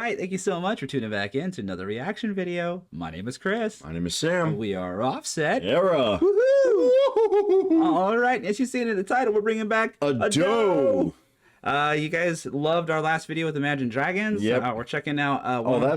right, thank you so much for tuning back in to another reaction video. My name is Chris. My name is Sam. We are Offset. Era. Woohoo! All right, as you see in the title, we're bringing back Ado. You guys loved our last video with Imagine Dragons. Yep. We're checking out.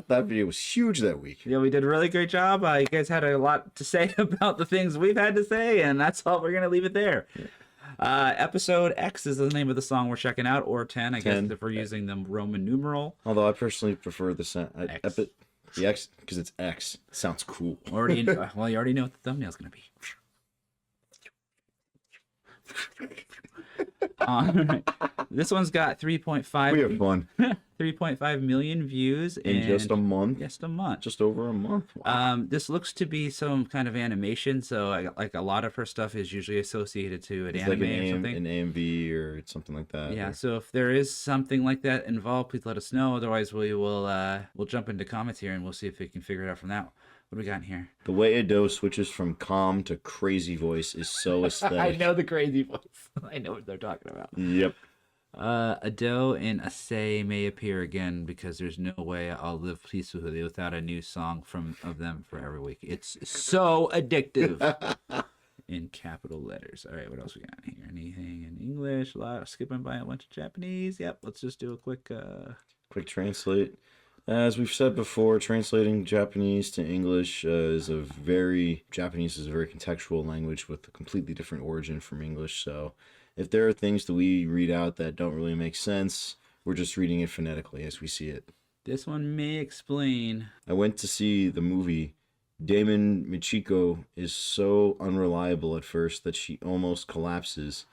That video was huge that week. Yeah, we did a really great job. You guys had a lot to say about the things we've had to say, and that's all. We're gonna leave it there. Episode X is the name of the song we're checking out, or 10, I guess, if we're using the Roman numeral. Although I personally prefer the X. The X, because it's X. Sounds cool. Well, you already know what the thumbnail's gonna be. This one's got 3.5. We have fun. 3.5 million views in just a month. Just a month. Just over a month. Wow. This looks to be some kind of animation, so like a lot of her stuff is usually associated to an anime or something. An AMV or something like that. Yeah. So if there is something like that involved, please let us know. Otherwise, we'll jump into comments here and we'll see if we can figure it out from that. What do we got in here? The way Ado switches from calm to crazy voice is so aesthetic. I know the crazy voice. I know what they're talking about. Yep. Ado and Asay may appear again because there's no way I'll live peacefully without a new song of them for every week. It's so addictive. In capital letters. All right, what else we got here? Anything in English? A lot of skipping by a bunch of Japanese. Yep, let's just do a quick translate. As we've said before, translating Japanese to English Japanese is a very contextual language with a completely different origin from English. So if there are things that we read out that don't really make sense, we're just reading it phonetically as we see it. This one may explain. I went to see the movie. Damon Michiko is so unreliable at first that she almost collapses,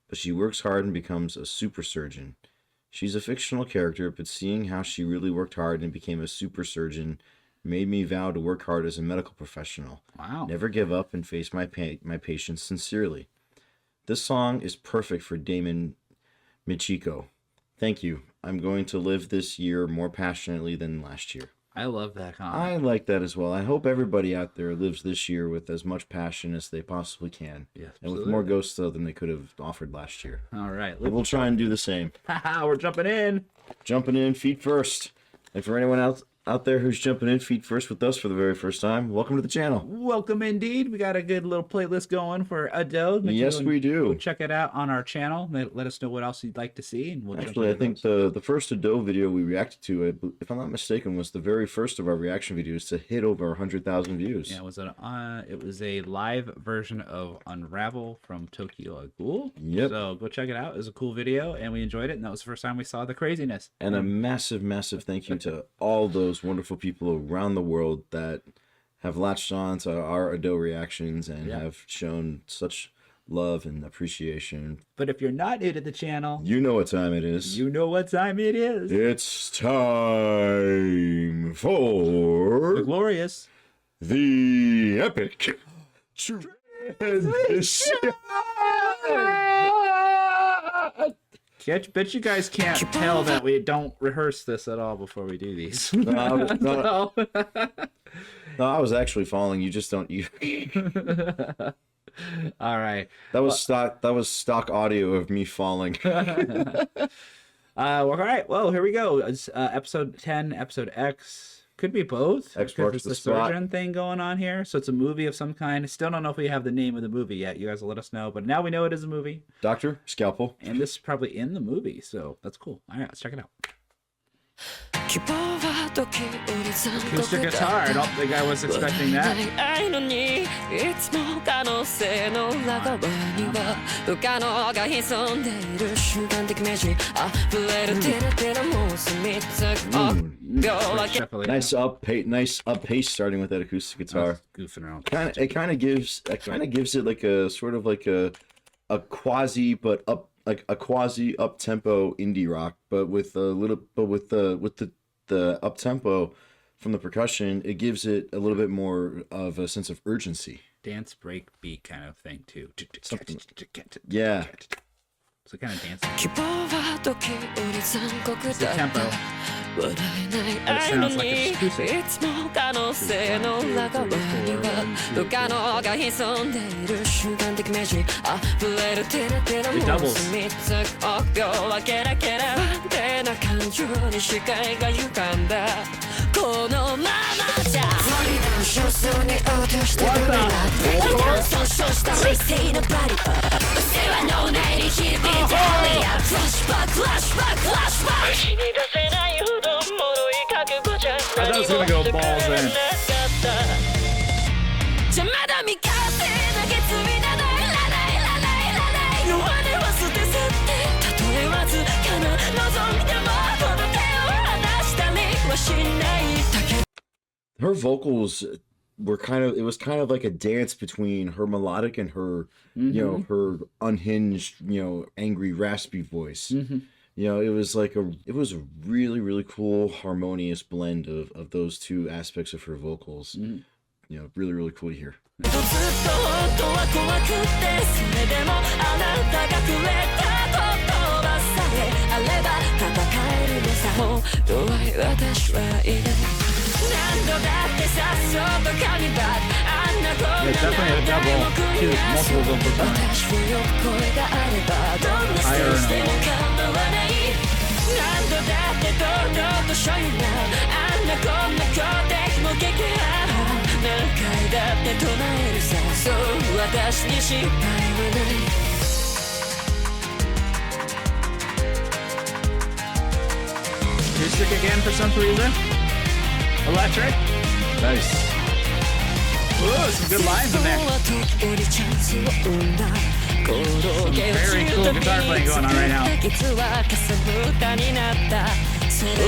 but she works hard and becomes a super surgeon. She's a fictional character, but seeing how she really worked hard and became a super surgeon made me vow to work hard as a medical professional. Wow. Never give up and face my patients sincerely. This song is perfect for Damon Michiko. Thank you. I'm going to live this year more passionately than last year. I love that comment. I like that as well. I hope everybody out there lives this year with as much passion as they possibly can. Yes, and with more gusto than they could have offered last year. All right. We'll try and do the same. We're jumping in. Jumping in feet first. And for anyone else out there who's jumping in feet first with us for the very first time, welcome to the channel. Welcome indeed. We got a good little playlist going for Ado. Yes, we do. Check it out on our channel. Let us know what else you'd like to see, and we'll actually, I think the first Ado video we reacted to, if I'm not mistaken, was the very first of our reaction videos to hit over 100,000 views. Yeah, it was a live version of Unravel from Tokyo Ghoul. Yep. So go check it out. It was a cool video, and we enjoyed it. And that was the first time we saw the craziness. And a massive, massive thank you to all those wonderful people around the world that have latched on to our Ado reactions and have shown such love and appreciation. But if you're not new to the channel, you know what time it is. You know what time it is. It's time for the glorious, the epic transition. Bet you guys can't tell that we don't rehearse this at all before we do these. No, I was actually following. You just don't. All right. That was stock. That was stock audio of me falling. All right. Well, here we go. It's episode 10, episode X. Could be both. X marks it's the the spot. surgeon thing going on here. So it's a movie of some kind. Still don't know if we have the name of the movie yet. You guys will let us know. But now we know it is a movie. Doctor Scalpel. And this is probably in the movie. So that's cool. All right, let's check it out. Acoustic guitar. I don't think I was expecting that. Nice up pace starting with that acoustic guitar. Goofing around. It kind of gives it like a sort of like a quasi up tempo indie rock, but with the up tempo from the percussion, it gives it a little bit more of a sense of urgency. Dance break beat kind of thing too. Yeah. So kind of dancing. 希望は時折残酷 It's the だった tempo. 笑えない愛の sounds like に it's acoustic. いつも可能性の裏側には不可能が潜んでいる瞬間的イメージ溢れるテラテラ It も doubles. 住み着く臆病はケラケラ不安定な感情に視界が歪んだこのままじゃ無理だ少数に落として無理だ損傷した理性のバディ世話のないに響いてるやフラッシュバックフラッシュバックフラッシュバック死に出せないほど脆い覚悟じゃ I thought it was gonna go balls in. じゃまだ未完成な月日などいらないいらないいらない弱音は捨て去ってたとえわずかな望みでもこの手を離したりはしないだけ Her vocals were it was kind of like a dance between her melodic and her, you know, her unhinged, you know, angry, raspy voice. You know, it was a really, really cool, harmonious blend of those two aspects of her vocals. You know, really, really cool to hear. ずっと本当は怖くてそれでもあなたがくれた言葉さえあれば戦えるのさもう弱い私はいない何度だってさっそうと神バッあんなこん Yeah, な definitely a 何回も double, 繰 two り返す multiple vocal tones. 私を呼ぶ声があればどんなステージでも構わない何度だって堂々と show you now あんなこんな強敵も撃破何回だって唱えるさそう私に失敗はない Acoustic again for some reason. Electric. Nice. Ooh, some good lines in there. Very cool guitar playing going on right now. Ooh,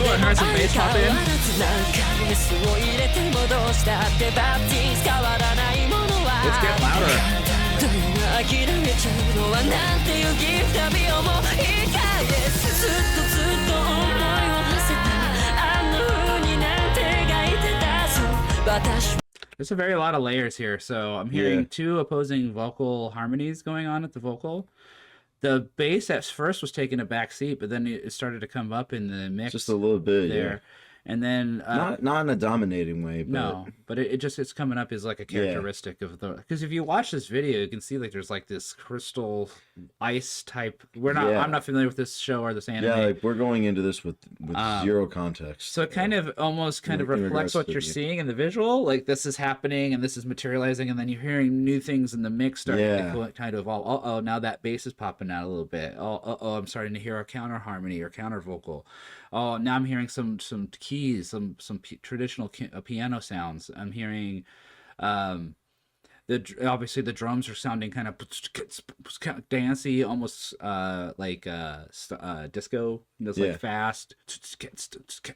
I heard some bass pop in. Let's get louder. 諦めちゃうのはなんていうギフ旅をもう一回ですずっとずっと思いを馳せたあんな風になんて描いてたそう私 There's a very lot of layers here. So I'm hearing Yeah. two opposing vocal harmonies going on at the vocal. The bass at first was taking a back seat, but then it started to come up in the mix Just a little bit, there. And then Not in a dominating way, but no, but it's coming up as like a characteristic of the, because if you watch this video, you can see like there's like this crystal ice type. I'm not familiar with this show or this anime. yeah, like we're going into this with zero context. So it kind of almost kind of in reflects regards to what the you're game. seeing in the visual. Like this is happening and this is materializing, and then you're hearing new things in the mix starting Yeah. to kind of oh now that bass is popping out a little bit. Oh I'm starting to hear a counter harmony or counter vocal. Oh now I'm hearing some keys, some traditional piano sounds. I'm hearing obviously the drums are sounding kind of dancey, almost like disco. It's Yeah. like fast.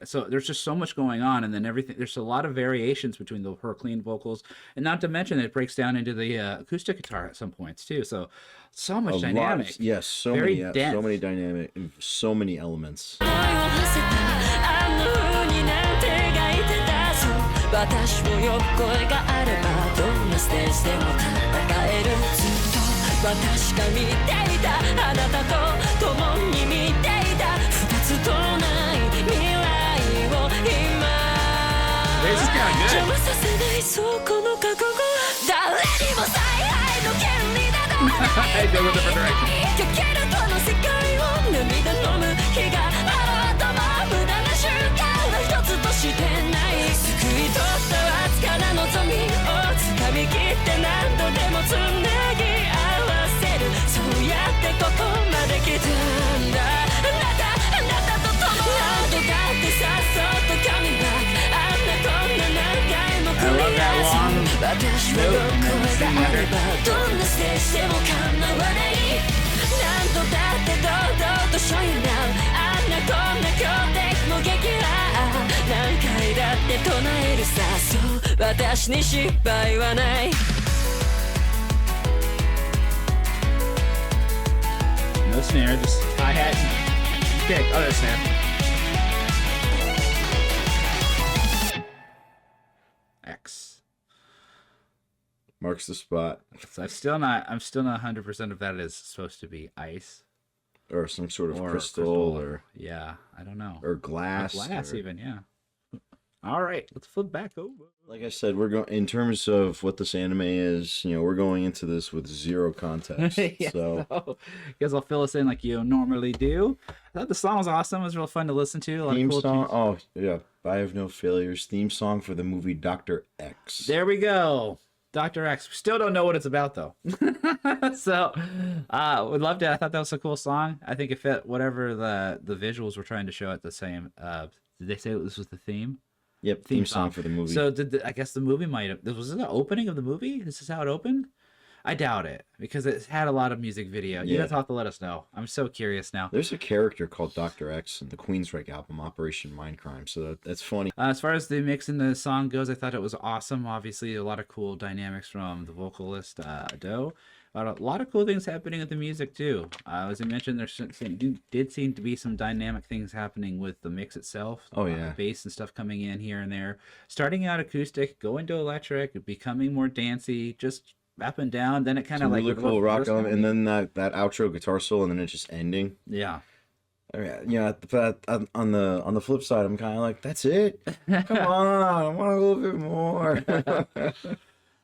So there's just so much going on, and then everything. There's a lot of variations between her clean vocals, and not to mention it breaks down into the acoustic guitar at some points too. So much A dynamic. lot, yes, so Very many, dense. so many dynamic, so many elements. 思いを馳せたあの風になんて描いてたそう私を呼ぶ声があればどんなステージでも戦えるずっと私が見ていたあなたと共に見ていた二つとない未来を今 This is kind of 邪 good. 魔させないそうこの覚悟は誰にも采配の権利など It goes a different direction. かけるこの世界を涙飲む日があろうとも無駄な瞬間は一つとしてない救い取ったわずかな望みを掴み切って何度でもつなぎ合わせるそうやってここまで来たんだあなたと共に何度だってさっそうと神バックあんなこんな何回も繰り返す私はどこがあればどんなステージでも構わない何度だって堂々と show you now あんなこんな強敵も撃破何回だって唱えるさそう私に失敗はない No snare, just hi-hat and kick. Oh, there's snare. X. Marks the spot. So I'm still not 100% if that is supposed to be ice. or some sort of Or crystal, or yeah, I don't know. glass. Glass or- even, yeah. All right, let's flip back over. Like I said, we're going in terms of what this anime is. We're going into this with zero context. Yeah, So so, guess I'll fill us in like you normally do. I thought the song was awesome. It was real fun to listen to. A lot theme of cool song. tunes. Oh yeah, I Have No Failures. Theme song for the movie Doctor X. There we go. Dr. X. Still don't know what it's about though. So would love to. I thought that was a cool song. I think it fit whatever the visuals were trying to show at the same. Did they say this was the theme? Yep, theme song for the movie. So I guess the movie might have. Was this the opening of the movie? Is this how it opened? I doubt it because it had a lot of music video. You Yeah. guys have to let us know. I'm so curious now. There's a character called Dr. X in the Queensryche album Operation Mindcrime, so that's funny. As far as the mix in the song goes, I thought it was awesome. Obviously, a lot of cool dynamics from the vocalist Ado. A lot of cool things happening with the music too. As I mentioned, did seem to be some dynamic things happening with the mix itself. Oh, yeah. Bass and stuff coming in here and there. Starting out acoustic, going to electric, becoming more dancey, just up and down. Then it kind of Some like really cool rock reversed element, and then that outro guitar solo, and then it just ending. yeah. I mean, but on the flip side, I'm kind of like, that's it. Come on, I want a little bit more.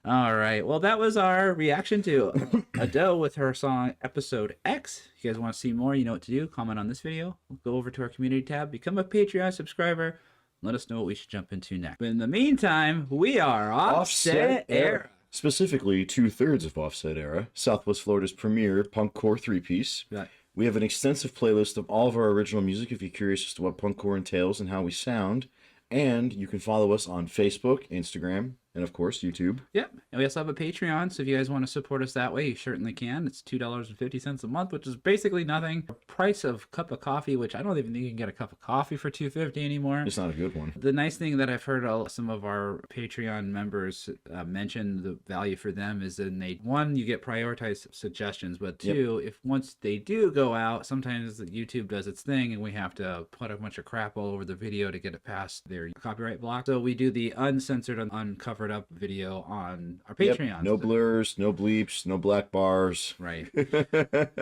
All right. Well, that was our reaction to Adele with her song Episode X. If you guys want to see more, you know what to do. Comment on this video. Go over to our community tab. Become a Patreon subscriber. Let us know what we should jump into next. But in the meantime, we are Offset Era. Specifically, 2/3 of Offset Era, Southwest Florida's premier punkcore three-piece. Right. We have an extensive playlist of all of our original music if you're curious as to what punkcore entails and how we sound. And you can follow us on Facebook, Instagram, and of course, YouTube. Yep. And we also have a Patreon, so if you guys want to support us that way, you certainly can. It's $2.50 a month, which is basically nothing. The price of a cup of coffee, which I don't even think you can get a cup of coffee for $2.50 anymore. It's not a good one. The nice thing that I've heard some of our Patreon members mention the value for them is that one, you get prioritized suggestions, but two, if once they do go out, sometimes YouTube does its thing and we have to put a bunch of crap all over the video to get it past their copyright block. So we do the uncensored, uncovered up video on our Patreon. No blurs, no bleeps, no black bars. Right.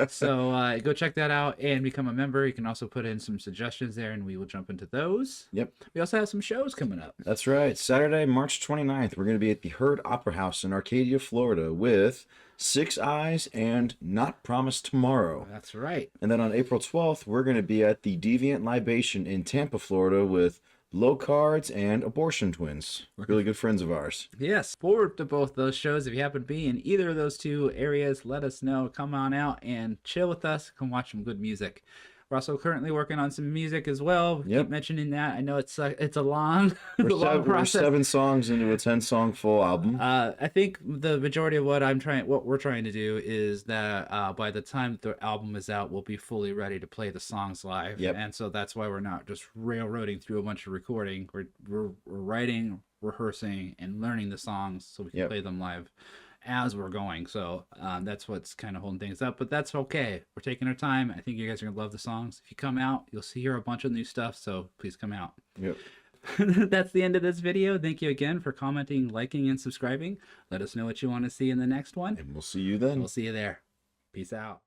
So go check that out and become a member. You can also put in some suggestions there and we will jump into those. Yep. We also have some shows coming up. That's right. Saturday, March 29th, we're going to be at the Herd Opera House in Arcadia, Florida with Six Eyes and Not Promised Tomorrow. That's right. And then on April 12th, we're going to be at the Deviant Libation in Tampa, Florida with Low Cards and Abortion Twins. Really good friends of ours. Yes, forward to both those shows. If you happen to be in either of those two areas, let us know. Come on out and chill with us. Come watch some good music. We're also currently working on some music as well. Yep. Keep mentioning that. I know it's a long, We're, long we're process. 7 songs into a 10-song full album. I think the majority of what we're trying to do is that by the time the album is out, we'll be fully ready to play the songs live. Yep. And so that's why we're not just railroading through a bunch of recording. We're writing, rehearsing, and learning the songs so we can Yep. play them live as we're going. So that's what's kind of holding things up, but that's okay. We're taking our time. I think you guys are gonna love the songs. If you come out, you'll hear a bunch of new stuff. So please come out. Yep. That's the end of this video. Thank you again for commenting, liking, and subscribing. Let us know what you want to see in the next one. And we'll see you then. We'll see you there. Peace out.